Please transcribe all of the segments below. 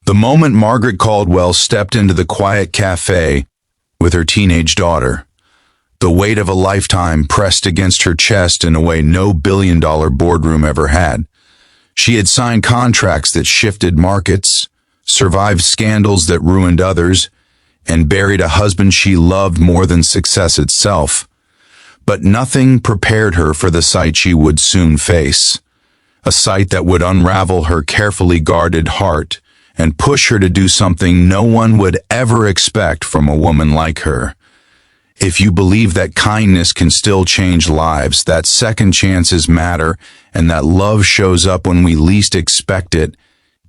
The moment Margaret Caldwell stepped into the quiet cafe with her teenage daughter, the weight of a lifetime pressed against her chest in a way no billion-dollar boardroom ever had. She had signed contracts that shifted markets, survived scandals that ruined others, and buried a husband she loved more than success itself. But nothing prepared her for the sight she would soon face, a sight that would unravel her carefully guarded heart and push her to do something no one would ever expect from a woman like her. If you believe that kindness can still change lives, that second chances matter, and that love shows up when we least expect it,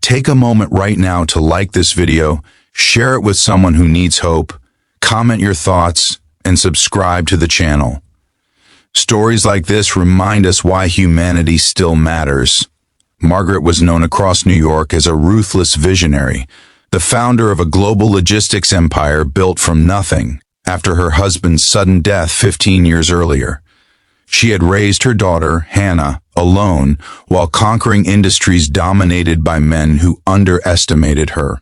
take a moment right now to like this video, share it with someone who needs hope, comment your thoughts, and subscribe to the channel. Stories like this remind us why humanity still matters. Margaret was known across New York as a ruthless visionary, the founder of a global logistics empire built from nothing after her husband's sudden death 15 years earlier. She had raised her daughter, Hannah, alone while conquering industries dominated by men who underestimated her.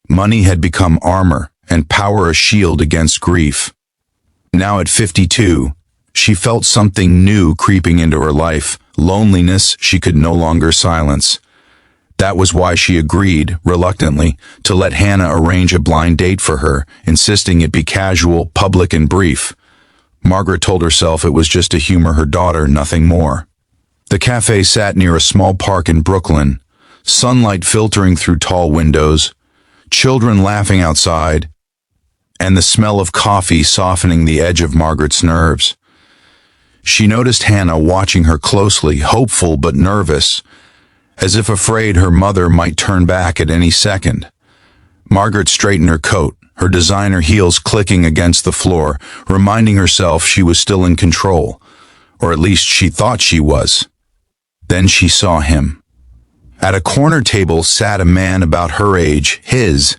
Money had become armor and power a shield against grief. Now at 52, she felt something new creeping into her life, loneliness she could no longer silence. That was why she agreed, reluctantly, to let Hannah arrange a blind date for her, insisting it be casual, public, and brief. Margaret told herself it was just to humor her daughter, nothing more. The cafe sat near a small park in Brooklyn, sunlight filtering through tall windows, children laughing outside, and the smell of coffee softening the edge of Margaret's nerves. She noticed Hannah watching her closely, hopeful but nervous, as if afraid her mother might turn back at any second. Margaret straightened her coat, her designer heels clicking against the floor, reminding herself she was still in control, or at least she thought she was. Then she saw him. At a corner table sat a man about her age, his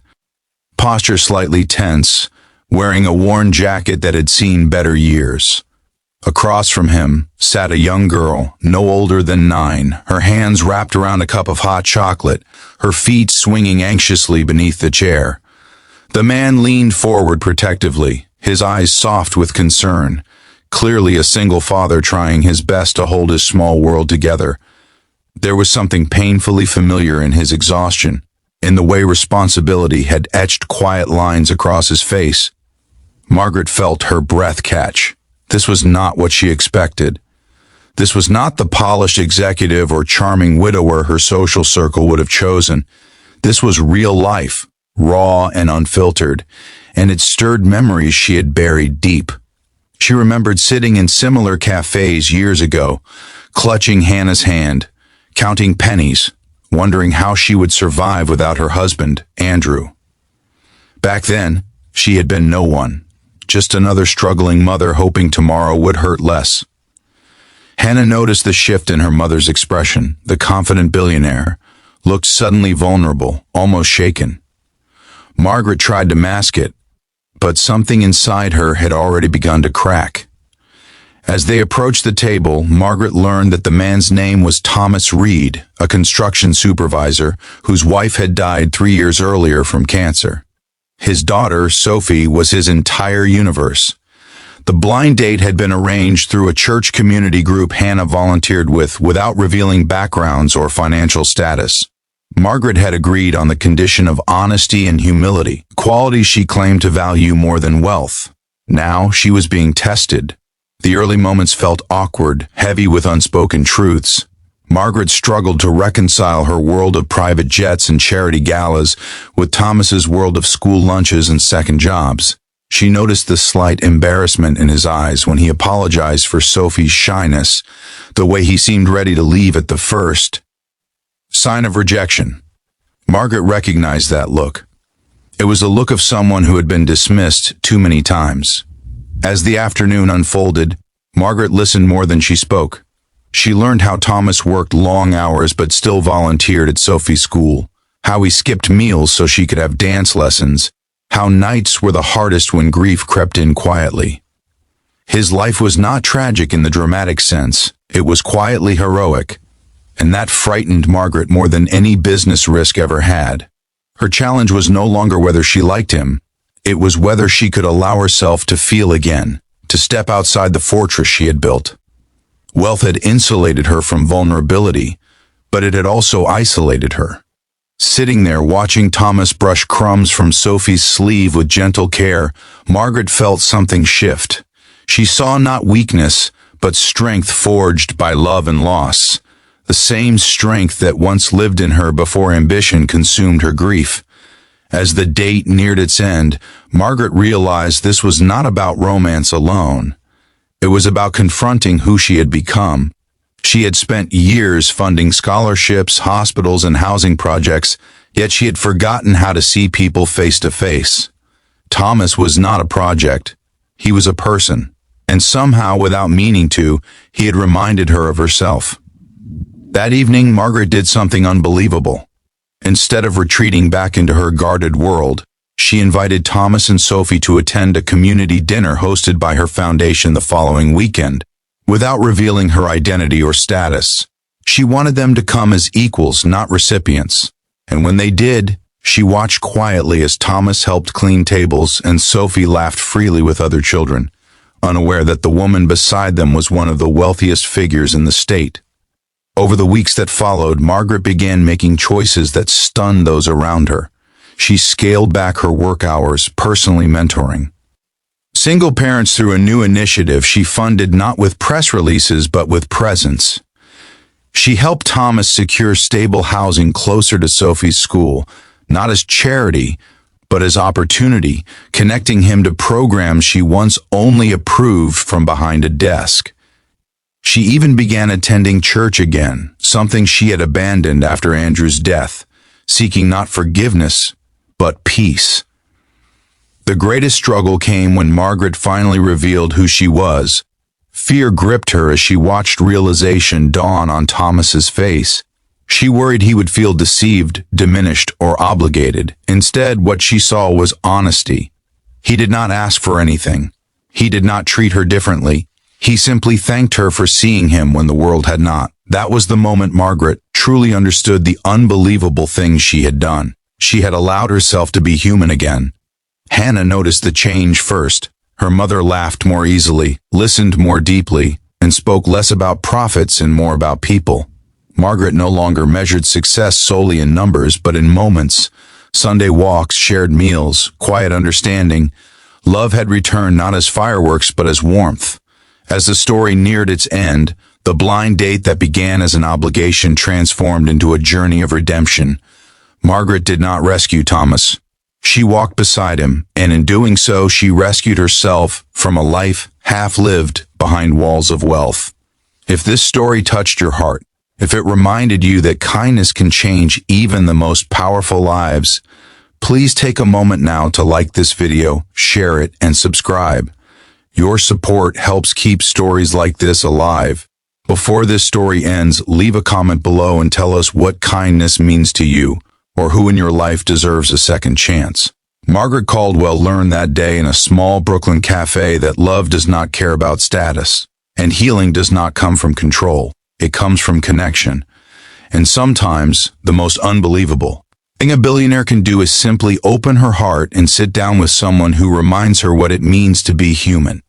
posture slightly tense, wearing a worn jacket that had seen better years. Across from him sat a young girl, no older than 9, her hands wrapped around a cup of hot chocolate, her feet swinging anxiously beneath the chair. The man leaned forward protectively, his eyes soft with concern, clearly a single father trying his best to hold his small world together. There was something painfully familiar in his exhaustion, in the way responsibility had etched quiet lines across his face. Margaret felt her breath catch. This was not what she expected. This was not the polished executive or charming widower her social circle would have chosen. This was real life, raw and unfiltered, and it stirred memories she had buried deep. She remembered sitting in similar cafes years ago, clutching Hannah's hand, counting pennies, wondering how she would survive without her husband, Andrew. Back then, she had been no one. Just another struggling mother hoping tomorrow would hurt less. Hannah noticed the shift in her mother's expression. The confident billionaire looked suddenly vulnerable, almost shaken. Margaret tried to mask it, but something inside her had already begun to crack. As they approached the table, Margaret learned that the man's name was Thomas Reed, a construction supervisor whose wife had died 3 years earlier from cancer. His daughter, Sophie, was his entire universe. The blind date had been arranged through a church community group Hannah volunteered with without revealing backgrounds or financial status. Margaret had agreed on the condition of honesty and humility, qualities she claimed to value more than wealth. Now she was being tested. The early moments felt awkward, heavy with unspoken truths. Margaret struggled to reconcile her world of private jets and charity galas with Thomas's world of school lunches and second jobs. She noticed the slight embarrassment in his eyes when he apologized for Sophie's shyness, the way he seemed ready to leave at the first sign of rejection. Margaret recognized that look. It was the look of someone who had been dismissed too many times. As the afternoon unfolded, Margaret listened more than she spoke. She learned how Thomas worked long hours but still volunteered at Sophie's school, how he skipped meals so she could have dance lessons, how nights were the hardest when grief crept in quietly. His life was not tragic in the dramatic sense, it was quietly heroic, and that frightened Margaret more than any business risk ever had. Her challenge was no longer whether she liked him. It was whether she could allow herself to feel again, to step outside the fortress she had built. Wealth had insulated her from vulnerability, but it had also isolated her. Sitting there watching Thomas brush crumbs from Sophie's sleeve with gentle care, Margaret felt something shift. She saw not weakness, but strength forged by love and loss. The same strength that once lived in her before ambition consumed her grief. As the date neared its end, Margaret realized this was not about romance alone. It was about confronting who she had become. She had spent years funding scholarships, hospitals, and housing projects, yet she had forgotten how to see people face to face. Thomas was not a project. He was a person, and somehow, without meaning to, he had reminded her of herself. That evening, Margaret did something unbelievable. Instead of retreating back into her guarded world, she invited Thomas and Sophie to attend a community dinner hosted by her foundation the following weekend. Without revealing her identity or status, she wanted them to come as equals, not recipients. And when they did, she watched quietly as Thomas helped clean tables and Sophie laughed freely with other children, unaware that the woman beside them was one of the wealthiest figures in the state. Over the weeks that followed, Margaret began making choices that stunned those around her. She scaled back her work hours, personally mentoring single parents through a new initiative she funded not with press releases but with presence. She helped Thomas secure stable housing closer to Sophie's school, not as charity, but as opportunity, connecting him to programs she once only approved from behind a desk. She even began attending church again, something she had abandoned after Andrew's death, seeking not forgiveness, but peace. The greatest struggle came when Margaret finally revealed who she was. Fear gripped her as she watched realization dawn on Thomas's face. She worried he would feel deceived, diminished, or obligated. Instead, what she saw was honesty. He did not ask for anything. He did not treat her differently. He simply thanked her for seeing him when the world had not. That was the moment Margaret truly understood the unbelievable things she had done. She had allowed herself to be human again. Hannah noticed the change first. Her mother laughed more easily, listened more deeply, and spoke less about profits and more about people. Margaret no longer measured success solely in numbers, but in moments. Sunday walks, shared meals, quiet understanding. Love had returned not as fireworks, but as warmth. As the story neared its end, the blind date that began as an obligation transformed into a journey of redemption. Margaret did not rescue Thomas. She walked beside him, and in doing so, she rescued herself from a life half-lived behind walls of wealth. If this story touched your heart, if it reminded you that kindness can change even the most powerful lives, please take a moment now to like this video, share it, and subscribe. Your support helps keep stories like this alive. Before this story ends, leave a comment below and tell us what kindness means to you, or who in your life deserves a second chance. Margaret Caldwell learned that day in a small Brooklyn cafe that love does not care about status, and healing does not come from control. It comes from connection. And sometimes, the most unbelievable thing a billionaire can do is simply open her heart and sit down with someone who reminds her what it means to be human.